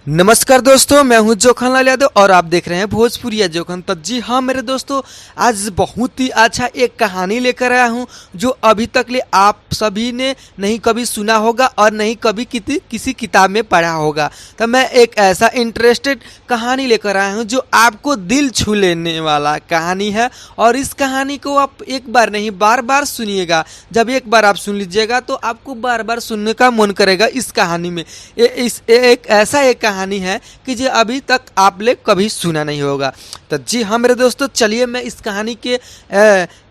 नमस्कार दोस्तों, मैं हूं जोखन लाल यादव और आप देख रहे हैं भोजपुरिया जोखन। तो जी हाँ मेरे दोस्तों, आज बहुत ही अच्छा एक कहानी लेकर आया हूं जो अभी तक ले आप सभी ने नहीं कभी सुना होगा और नहीं कभी किसी किताब में पढ़ा होगा। तो मैं एक ऐसा इंटरेस्टेड कहानी लेकर आया हूं जो आपको दिल छू लेने वाला कहानी है। और इस कहानी को आप एक बार नहीं बार बार सुनिएगा। जब एक बार आप सुन लीजिएगा तो आपको बार बार सुनने का मन करेगा। इस कहानी में एक कहानी है कि जो अभी तक आपने कभी सुना नहीं होगा। तो जी हाँ मेरे दोस्तों, चलिए मैं इस कहानी के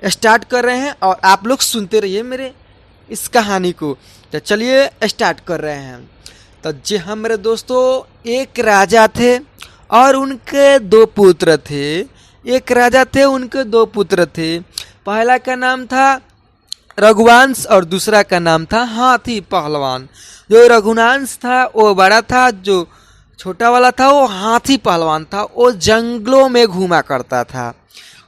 स्टार्ट कर रहे हैं और आप लोग सुनते रहिए मेरे इस कहानी को। तो चलिए स्टार्ट कर रहे हैं। तो जी हाँ मेरे दोस्तों, एक राजा थे और उनके दो पुत्र थे। एक राजा थे, उनके दो पुत्र थे। पहला का नाम था रघुवंश और दूसरा का नाम था हाथी पहलवान। जो रघुवंश था वो बड़ा था, जो छोटा वाला था वो हाथी पहलवान था। वो जंगलों में घूमा करता था।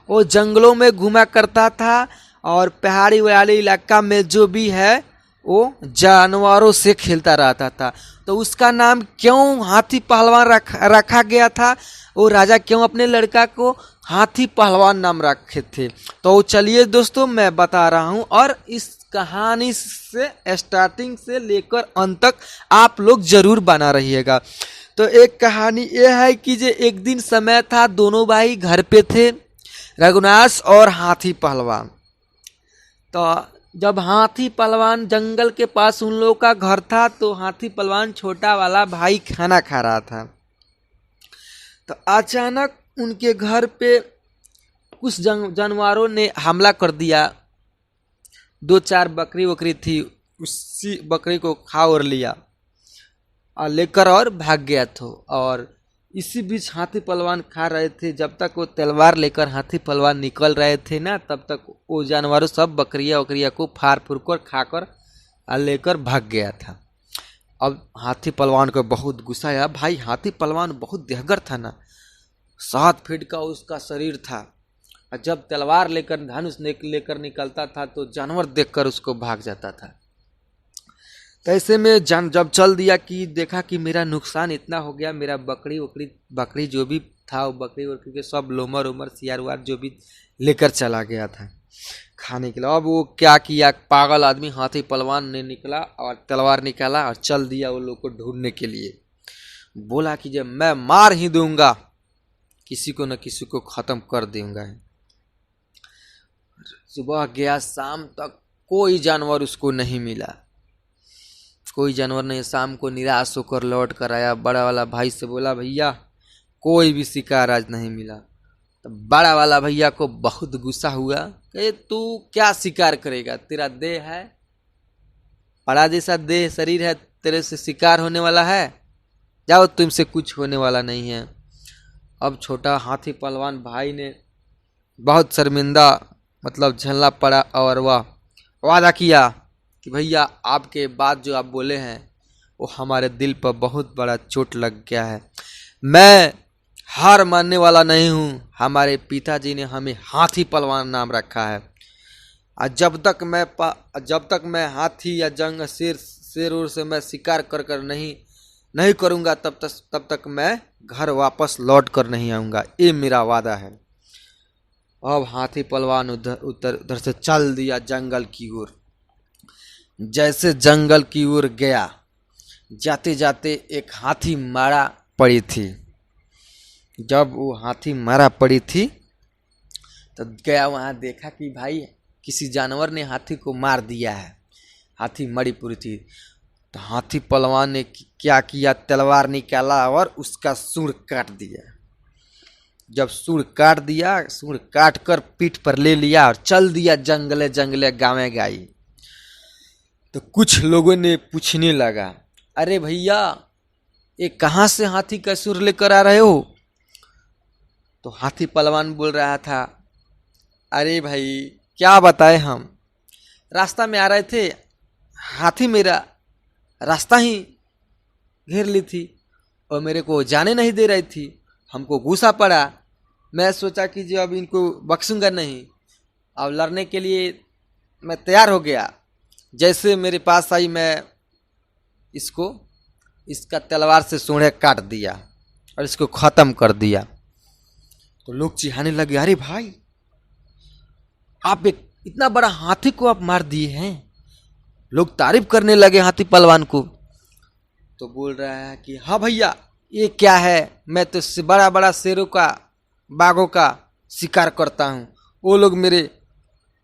वो जंगलों में घूमा करता था और पहाड़ी वाले इलाका में जो भी है वो जानवरों से खेलता रहता था। तो उसका नाम क्यों हाथी पहलवान रखा गया था, वो राजा क्यों अपने लड़का को हाथी पहलवान नाम रखे थे, तो चलिए दोस्तों मैं बता रहा हूँ। और इस कहानी से स्टार्टिंग से लेकर अंत तक आप लोग जरूर बना रहिएगा। तो एक कहानी ये है कि जो एक दिन समय था, दोनों भाई घर पे थे, रघुनाथ और हाथी पहलवान। तो जब हाथी पहलवान जंगल के पास उन लोगों का घर था, तो हाथी पहलवान छोटा वाला भाई खाना खा रहा था। तो अचानक उनके घर पे कुछ जानवरों ने हमला कर दिया। दो चार बकरी वकरी थी, उसी बकरी को खा और लिया और लेकर और भाग गया था। और इसी बीच हाथी पहलवान खा रहे थे। जब तक वो तलवार लेकर हाथी पहलवान निकल रहे थे ना, तब तक वो जानवरों सब बकरिया वकरिया को फाड़ फूड़ कर खाकर लेकर भाग गया था। अब हाथी पहलवान को बहुत गुस्सा आया। भाई हाथी पहलवान बहुत देहगर था ना, 7 फीट का उसका शरीर था। और जब तलवार लेकर धनुष लेकर निकलता था तो जानवर देखकर उसको भाग जाता था। तो ऐसे में जब चल दिया कि देखा कि मेरा नुकसान इतना हो गया, मेरा बकरी जो भी था वो बकरी वकरी के सब लोमर उमर सियार वार जो भी लेकर चला गया था खाने के लिए। अब वो क्या किया, पागल आदमी हाथी पहलवान ने निकला और तलवार निकाला और चल दिया वो लोग को ढूंढने के लिए। बोला कि जब मैं मार ही दूंगा, किसी को न किसी को खत्म कर दूंगा। सुबह गया, शाम तक कोई जानवर उसको नहीं मिला, कोई जानवर नहीं। शाम को निराश होकर लौट कर आया। बड़ा वाला भाई से बोला, भैया कोई भी शिकार आज नहीं मिला। तो बड़ा वाला भैया को बहुत गुस्सा हुआ कि तू क्या शिकार करेगा, तेरा देह है, बड़ा जैसा देह शरीर है, तेरे से शिकार होने वाला है, जाओ तुमसे कुछ होने वाला नहीं है। अब छोटा हाथी पहलवान भाई ने बहुत शर्मिंदा मतलब झेलना पड़ा और वह वादा किया कि भैया आपके बात जो आप बोले हैं वो हमारे दिल पर बहुत बड़ा चोट लग गया है। मैं हार मानने वाला नहीं हूँ। हमारे पिताजी ने हमें हाथी पहलवान नाम रखा है। और जब तक मैं हाथी या जंग शेर उर से मैं शिकार कर नहीं करूँगा, तब तक मैं घर वापस लौट कर नहीं आऊँगा। ये मेरा वादा है। अब हाथी पहलवान उधर से चल दिया जंगल की ओर। जैसे जंगल की ओर गया, जाते जाते एक हाथी मारा पड़ी थी। जब वो हाथी मारा पड़ी थी तो गया वहाँ, देखा कि भाई किसी जानवर ने हाथी को मार दिया है। हाथी मरी पड़ी थी। तो हाथी पहलवान ने क्या किया, तलवार निकाला और उसका सूंड काट दिया। जब सूंड काट दिया, सूंड काट कर पीठ पर ले लिया और चल दिया जंगले जंगले गाँव गाई। तो कुछ लोगों ने पूछने लगा, अरे भैया ये कहाँ से हाथी का सूंड लेकर आ रहे हो? तो हाथी पहलवान बोल रहा था, अरे भाई क्या बताएं, हम रास्ता में आ रहे थे, हाथी मेरा रास्ता ही घेर ली थी और मेरे को जाने नहीं दे रही थी। हमको गुस्सा पड़ा। मैं सोचा कि जो अब इनको बख्शूंगा नहीं। अब लड़ने के लिए मैं तैयार हो गया। जैसे मेरे पास आई, मैं इसको इसका तलवार से सूंढ़े काट दिया और इसको ख़त्म कर दिया। तो लोग चिढ़ाने लगे, अरे भाई आप एक इतना बड़ा हाथी को आप मार दिए हैं। लोग तारीफ करने लगे हाथी पहलवान को। तो बोल रहा है कि हाँ भैया ये क्या है, मैं तो बड़ा बड़ा शेरों का बाघों का शिकार करता हूँ, वो लोग मेरे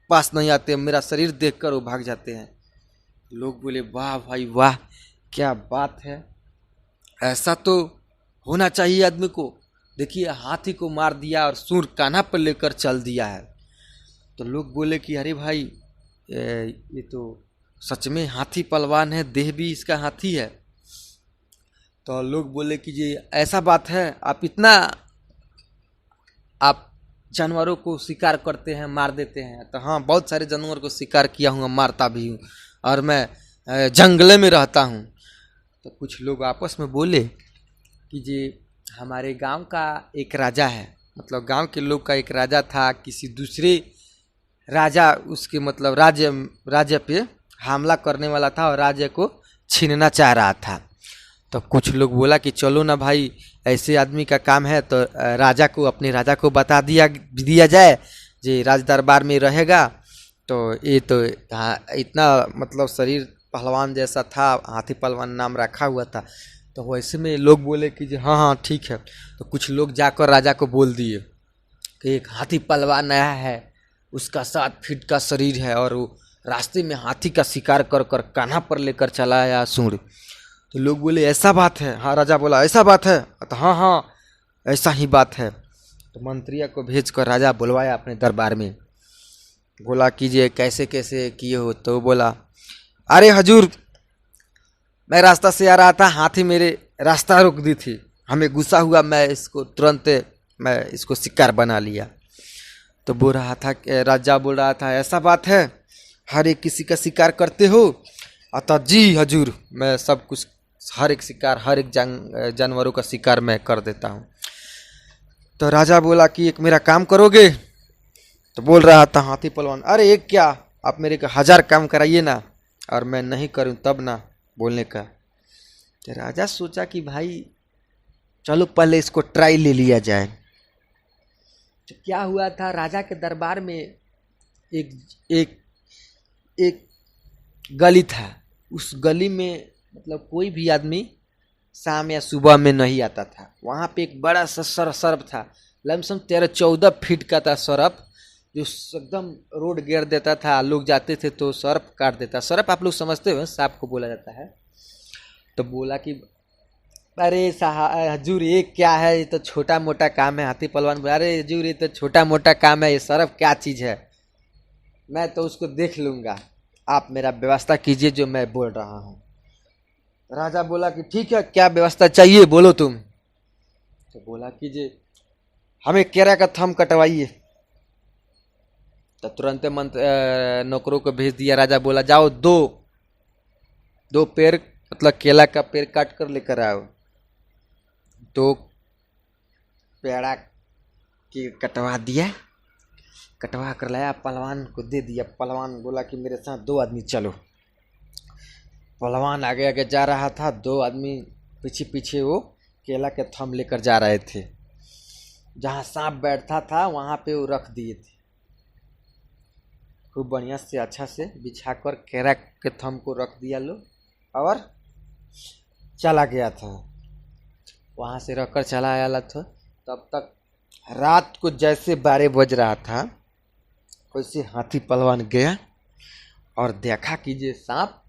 पास नहीं आते, मेरा शरीर देखकर वो भाग जाते हैं। लोग बोले वाह भाई वाह, क्या बात है, ऐसा तो होना चाहिए आदमी को। देखिए हाथी को मार दिया और सूंड कान्हा पर लेकर चल दिया है। तो लोग बोले कि अरे भाई ये तो सच में हाथी पहलवान है, देह भी इसका हाथी है। तो लोग बोले कि ये ऐसा बात है, आप जानवरों को शिकार करते हैं, मार देते हैं। तो हाँ, बहुत सारे जानवर को शिकार किया हूँ, मारता भी हूँ, और मैं जंगले में रहता हूँ। तो कुछ लोग आपस में बोले कि ये हमारे गांव का एक राजा है, मतलब गांव के लोग का एक राजा था, किसी दूसरे राजा उसके मतलब राज्य पे हमला करने वाला था और राज्य को छीनना चाह रहा था। तो कुछ लोग बोला कि चलो ना भाई, ऐसे आदमी का काम है तो अपने राजा को बता दिया जाए, जे राज दरबार में रहेगा। तो ये तो इतना मतलब शरीर पहलवान जैसा था, हाथी पहलवान नाम रखा हुआ था। तो वैसे में लोग बोले कि हाँ हाँ ठीक है। तो कुछ लोग जाकर राजा को बोल दिए कि एक हाथी पहलवान आया है, उसका 7 फीट का शरीर है और वो रास्ते में हाथी का शिकार कर कर कान्हा पर लेकर चला आया सूंड। तो लोग बोले ऐसा बात है? हाँ, राजा बोला ऐसा बात है। तो हाँ हाँ ऐसा ही बात है। तो मंत्रिया को भेजकर राजा बुलवाया अपने दरबार में, बोला कीजिए कैसे कैसे किए हो। तो बोला अरे हजूर, मैं रास्ता से आ रहा था, हाथी मेरे रास्ता रोक दी थी, हमें गुस्सा हुआ, मैं इसको शिकार बना लिया। तो बोल रहा था, राजा बोल रहा था ऐसा बात है, हर एक किसी का शिकार करते हो? अतः जी हजूर, मैं सब कुछ हर एक शिकार, हर एक जानवरों का शिकार मैं कर देता हूँ। तो राजा बोला कि एक मेरा काम करोगे? तो बोल रहा था हाथी पहलवान, अरे एक क्या, आप मेरे को 1000 काम कराइए ना, और मैं नहीं करूँ तब ना बोलने का। तो राजा सोचा कि भाई चलो पहले इसको ट्राई ले लिया जाए। तो क्या हुआ था, राजा के दरबार में एक गली था। उस गली में मतलब कोई भी आदमी शाम या सुबह में नहीं आता था। वहाँ पे एक बड़ा सा सर्प था, लमसम 13-14 फीट का था सर्प, जो एकदम रोड घेर देता था। लोग जाते थे तो सर्प काट देता। सर्प आप लोग समझते हो, सांप को बोला जाता है। तो बोला कि अरे हजूर ये क्या है, ये तो छोटा मोटा काम है। हाथी पहलवान बोला, अरे हजूर ये तो छोटा मोटा काम है, ये सर्प क्या चीज़ है, मैं तो उसको देख लूँगा, आप मेरा व्यवस्था कीजिए जो मैं बोल रहा हूँ। राजा बोला कि ठीक है, क्या व्यवस्था चाहिए बोलो तुम। तो बोला कि जे हमें केरा का थम कटवाइए। तो तुरंत नौकरों को भेज दिया। राजा बोला जाओ दो पेड़ मतलब केला का पेड़ काट कर लेकर आओ। 2 पेड़ा के कटवा दिया, कटवा कर लाया, पहलवान को दे दिया। पहलवान बोला कि मेरे साथ 2 आदमी चलो। पहलवान आगे आगे जा रहा था, 2 आदमी पीछे पीछे वो केला के थम लेकर जा रहे थे। जहाँ सांप बैठता था वहाँ पे वो रख दिए थे, खूब बढ़िया से अच्छा से बिछाकर केला के थम को रख दिया लो, और चला गया था। वहाँ से रखकर चला आया था। तब तक रात को जैसे 12 बज रहा था, वैसे हाथी पहलवान गया और देखा कि ये सांप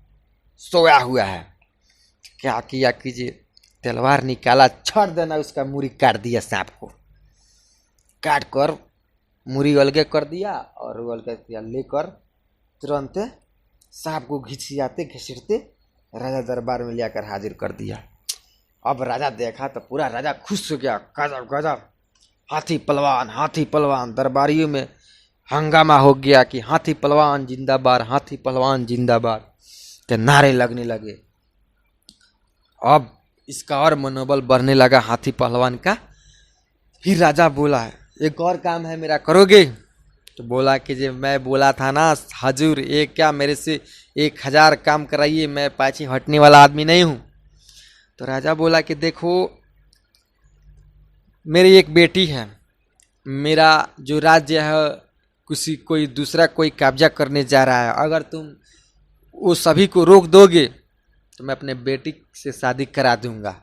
सोया हुआ है। क्या किया कीजिए, तलवार निकाला, छड़ देना उसका मुरी काट दिया। सांप को काट कर मुरी अलगे कर दिया और अलगे लेकर तुरंत सांप को घसीटते राजा दरबार में लेकर हाजिर कर दिया। अब राजा देखा तो पूरा राजा खुश हो गया, गजब गजब, हाथी पहलवान। दरबारियों में हंगामा हो गया कि हाथी पहलवान जिंदाबाद, हाथी पहलवान जिंदाबाद के नारे लगने लगे। अब इसका और मनोबल बढ़ने लगा हाथी पहलवान का। फिर राजा बोला एक और काम है मेरा, करोगे? तो बोला कि जो मैं बोला था ना हजूर, ये क्या मेरे से 1000 काम कराइए, मैं पाछे हटने वाला आदमी नहीं हूँ। तो राजा बोला कि देखो, मेरी एक बेटी है, मेरा जो राज्य है कोई दूसरा कोई कब्जा करने जा रहा है, अगर तुम वो सभी को रोक दोगे तो मैं अपने बेटी से शादी करा दूंगा।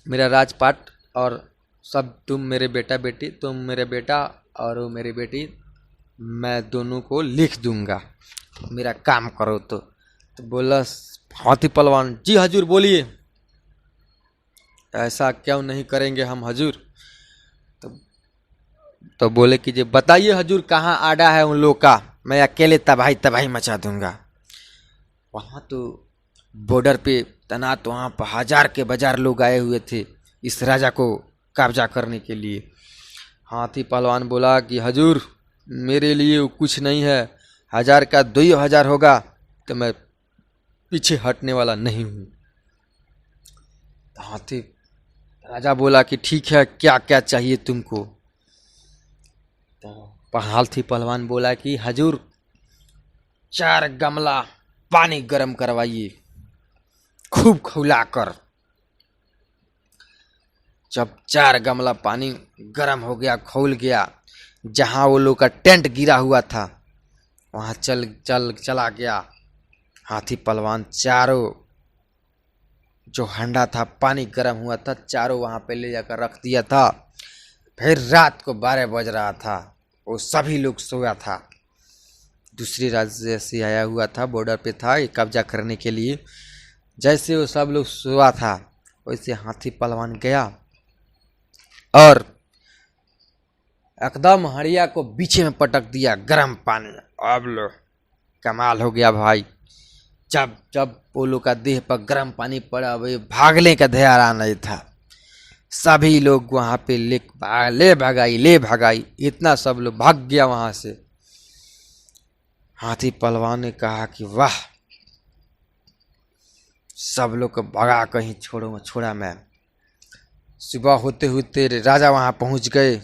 मेरा राजपाट और सब तुम मेरे बेटा बेटी, तुम मेरे बेटा और वो मेरी बेटी, मैं दोनों को लिख दूंगा, मेरा काम करो। तो बोला हाथी पहलवान, जी हजूर बोलिए, ऐसा क्यों नहीं करेंगे हम हजूर। तो बोले कि जी बताइए हजूर, कहाँ आड़ा है उन लोग का, मैं अकेले तबाही तबाही मचा दूंगा। वहाँ तो बॉर्डर पे तैनात वहाँ पर 1000 के बाजार लोग आए हुए थे इस राजा को कब्जा करने के लिए। हाथी पहलवान बोला कि हजूर मेरे लिए वो कुछ नहीं है, 1000 का 2000 होगा तो मैं पीछे हटने वाला नहीं हूँ। हाथी राजा बोला कि ठीक है, क्या क्या चाहिए तुमको। तो हाथी पहलवान बोला कि हजूर 4 गमला पानी गर्म करवाइए खूब खौलाकर। जब 4 गमला पानी गर्म हो गया, खौल गया, जहाँ वो लोग का टेंट गिरा हुआ था वहाँ चला गया हाथी पहलवान। चारों जो हंडा था पानी गर्म हुआ था, चारों वहाँ पे ले जाकर रख दिया था। फिर रात को 12 बज रहा था, वो सभी लोग सोया था। दूसरी राज्य से आया हुआ था, बॉर्डर पे था ये कब्जा करने के लिए। जैसे वो सब लोग सोया था वैसे हाथी पहलवान गया और एकदम हड़िया को बीचे में पटक दिया गर्म पानी। अब लो कमाल हो गया भाई। जब जब पोलो का देह पर गर्म पानी पड़ा, वे भागने का ध्यान नहीं था। सभी लोग वहाँ पे ले भगाई, इतना सब लोग भाग गया वहाँ से। हाथी पहलवान ने कहा कि वाह, सब लोग को भगा कहीं छोड़ा मैं। सुबह होते होते राजा वहाँ पहुँच गए,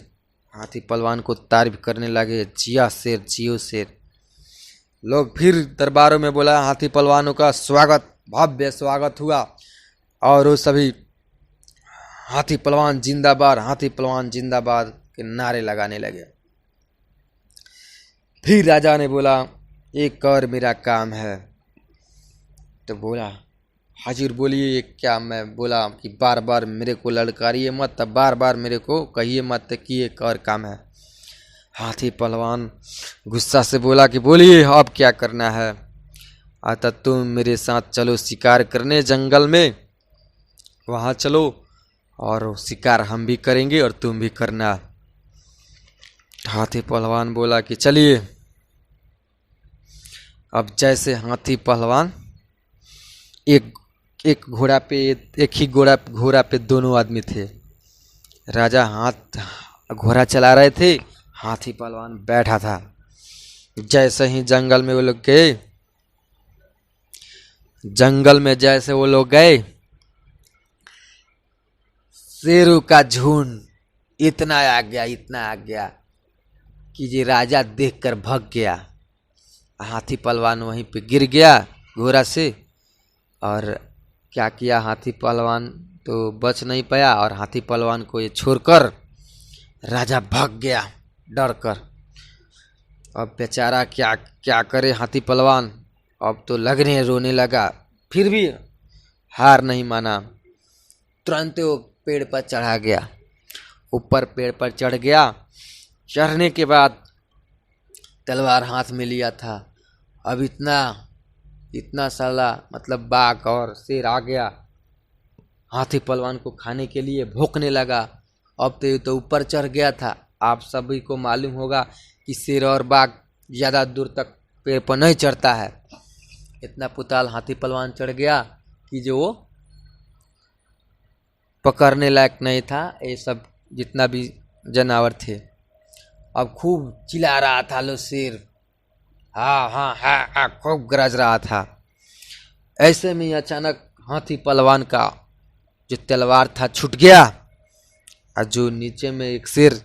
हाथी पहलवान को तारीफ करने लगे, जिया शेर जियो शेर। लोग फिर दरबारों में बोला, हाथी पहलवानों का स्वागत, भव्य स्वागत हुआ और वो सभी हाथी पहलवान जिंदाबाद के नारे लगाने लगे। फिर राजा ने बोला एक और मेरा काम है। तो बोला हाजिर बोलिए ये क्या। मैं बोला कि बार बार मेरे को ललकारिए मत, तब बार बार मेरे को कहिए मत कि एक और काम है। हाथी पहलवान गुस्सा से बोला कि बोलिए अब क्या करना है। आता तुम मेरे साथ चलो शिकार करने जंगल में, वहाँ चलो और शिकार हम भी करेंगे और तुम भी करना। हाथी पहलवान बोला कि चलिए। अब जैसे हाथी पहलवान एक घोड़ा पे दोनों आदमी थे। राजा घोड़ा चला रहे थे, हाथी पहलवान बैठा था। जैसे ही जंगल में वो लोग गए, शेरों का झुंड इतना आ गया कि ये राजा देखकर भाग गया। हाथी पहलवान वहीं पे गिर गया घोड़ा से। और क्या किया हाथी पहलवान, तो बच नहीं पाया और हाथी पहलवान को ये छोड़कर राजा भाग गया डर कर। अब बेचारा क्या करे हाथी पहलवान, अब तो रोने लगा, फिर भी हार नहीं माना। तुरंत वो पेड़ पर चढ़ा गया, ऊपर पेड़ पर चढ़ गया। चढ़ने के बाद तलवार हाथ में लिया था। अब इतना साला मतलब बाघ और शेर आ गया हाथी पहलवान को खाने के लिए, भौंकने लगा। अब तो ये तो ऊपर चढ़ गया था। आप सभी को मालूम होगा कि शेर और बाघ ज़्यादा दूर तक पेड़ पर नहीं चढ़ता है। इतना पुताल हाथी पहलवान चढ़ गया कि जो वो पकड़ने लायक नहीं था, ये सब जितना भी जानवर थे। अब खूब चिल्ला रहा था लो शेर, हाँ खूब गरज रहा था। ऐसे में अचानक हाथी पहलवान का जो तलवार था छूट गया और जो नीचे में एक शेर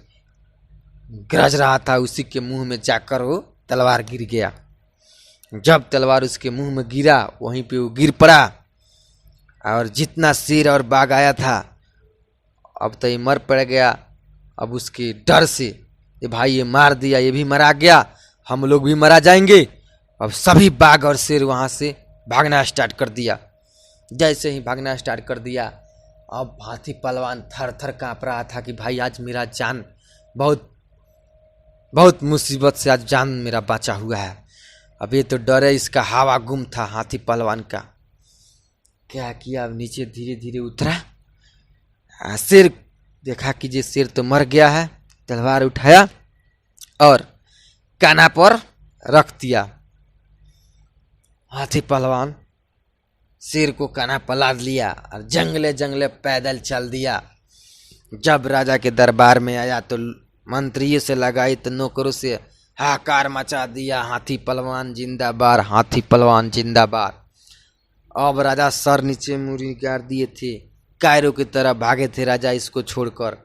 गरज रहा था उसी के मुंह में जाकर वो तलवार गिर गया। जब तलवार उसके मुंह में गिरा वहीं पे वो गिर पड़ा। और जितना शेर और बाघ आया था अब तो ये मर पड़ गया। अब उसके डर से ये भाई ये मार दिया, ये भी मरा गया, हम लोग भी मरा जाएंगे। अब सभी बाघ और शेर वहाँ से भागना स्टार्ट कर दिया। जैसे ही भागना स्टार्ट कर दिया अब हाथी पहलवान थर थर काँप रहा था कि भाई आज मेरा जान बहुत बहुत मुसीबत से आज जान मेरा बचा हुआ है। अब ये तो डर है, इसका हवा गुम था हाथी पहलवान का। क्या किया, अब नीचे धीरे धीरे उतरा। शेर देखा कि ये शेर तो मर गया है, तलवार उठाया और काना पर रख दिया। हाथी पहलवान शेर को काना पर लाद लिया और जंगले जंगले पैदल चल दिया। जब राजा के दरबार में आया तो मंत्रियों से लगाई तो नौकरों से हाहाकार मचा दिया, हाथी पहलवान जिंदाबाद, हाथी पहलवान जिंदाबाद। अब राजा सर नीचे मुड़ी गाड़ दिए थे, कायरों की तरह भागे थे राजा इसको छोड़कर।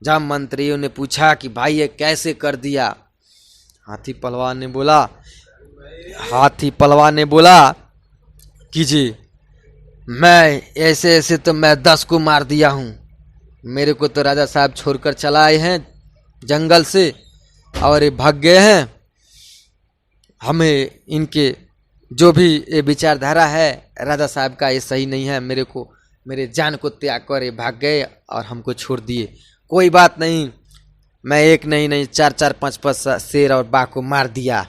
जब मंत्रियों ने पूछा कि भाई ये कैसे कर दिया, हाथी पहलवान ने बोला कि जी मैं ऐसे ऐसे तो मैं 10 को मार दिया हूँ, मेरे को तो राजा साहब छोड़कर चला आए हैं जंगल से और ये भाग गए हैं। हमें इनके जो भी ये विचारधारा है राजा साहब का ये सही नहीं है, मेरे जान को त्याग कर ये भाग गए और हमको छोड़ दिए। कोई बात नहीं, मैं एक नहीं 4 5 शेर और बाघ को मार दिया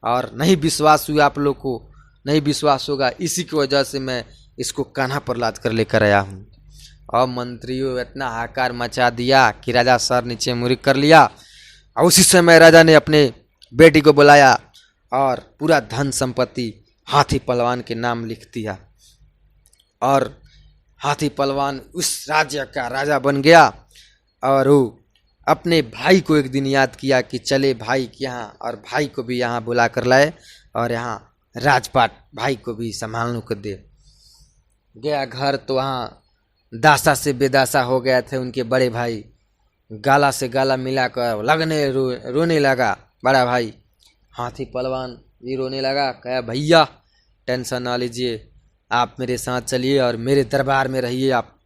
और नहीं विश्वास हुआ, आप लोग को नहीं विश्वास होगा, इसी की वजह से मैं इसको कान्हा पर लाद कर लेकर आया हूँ। और मंत्रियों इतना हाहाकार मचा दिया कि राजा सर नीचे मुड़ी कर लिया। और उसी समय राजा ने अपने बेटी को बुलाया और पूरा धन संपत्ति हाथी पहलवान के नाम लिख दिया और हाथी पहलवान उस राज्य का राजा बन गया। और वो अपने भाई को एक दिन याद किया कि चले भाई के यहाँ, और भाई को भी यहाँ बुला कर लाए और यहाँ राजपाट भाई को भी संभालने को दे गया। घर तो वहाँ दासा से बेदासा हो गए थे उनके बड़े भाई, गाला से गाला मिलाकर रोने लगा बड़ा भाई। हाथी पहलवान भी रोने लगा, कहा भैया टेंशन ना लीजिए, आप मेरे साथ चलिए और मेरे दरबार में रहिए। आप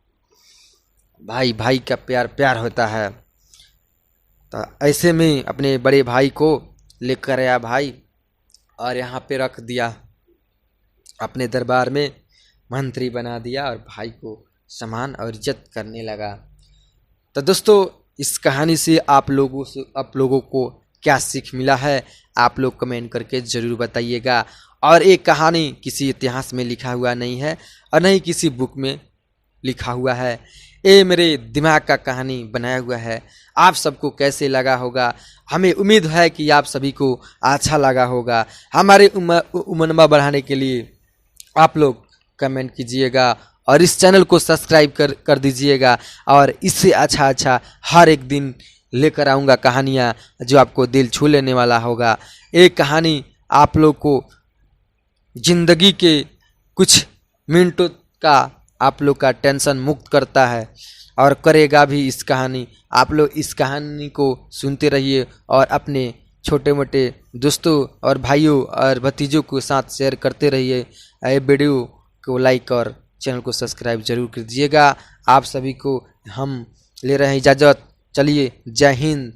भाई भाई का प्यार प्यार होता है। तो ऐसे में अपने बड़े भाई को लेकर आया भाई और यहाँ पे रख दिया, अपने दरबार में मंत्री बना दिया और भाई को सम्मान और इज्जत करने लगा। तो दोस्तों इस कहानी से आप लोगों को क्या सीख मिला है, आप लोग कमेंट करके ज़रूर बताइएगा। और एक कहानी किसी इतिहास में लिखा हुआ नहीं है और नहीं किसी बुक में लिखा हुआ है, ये मेरे दिमाग का कहानी बनाया हुआ है। आप सबको कैसे लगा होगा, हमें उम्मीद है कि आप सभी को अच्छा लगा होगा। हमारे उमंगमा बढ़ाने के लिए आप लोग कमेंट कीजिएगा और इस चैनल को सब्सक्राइब कर दीजिएगा। और इससे अच्छा हर एक दिन लेकर आऊँगा कहानियाँ जो आपको दिल छू लेने वाला होगा। एक कहानी आप लोग को जिंदगी के कुछ मिनटों का आप लोग का टेंशन मुक्त करता है और करेगा भी। इस कहानी आप लोग इस कहानी को सुनते रहिए और अपने छोटे मोटे दोस्तों और भाइयों और भतीजों के साथ शेयर करते रहिए। ये वीडियो को लाइक और चैनल को सब्सक्राइब जरूर कर दीजिएगा। आप सभी को हम ले रहे हैं इजाज़त। चलिए, जय हिंद।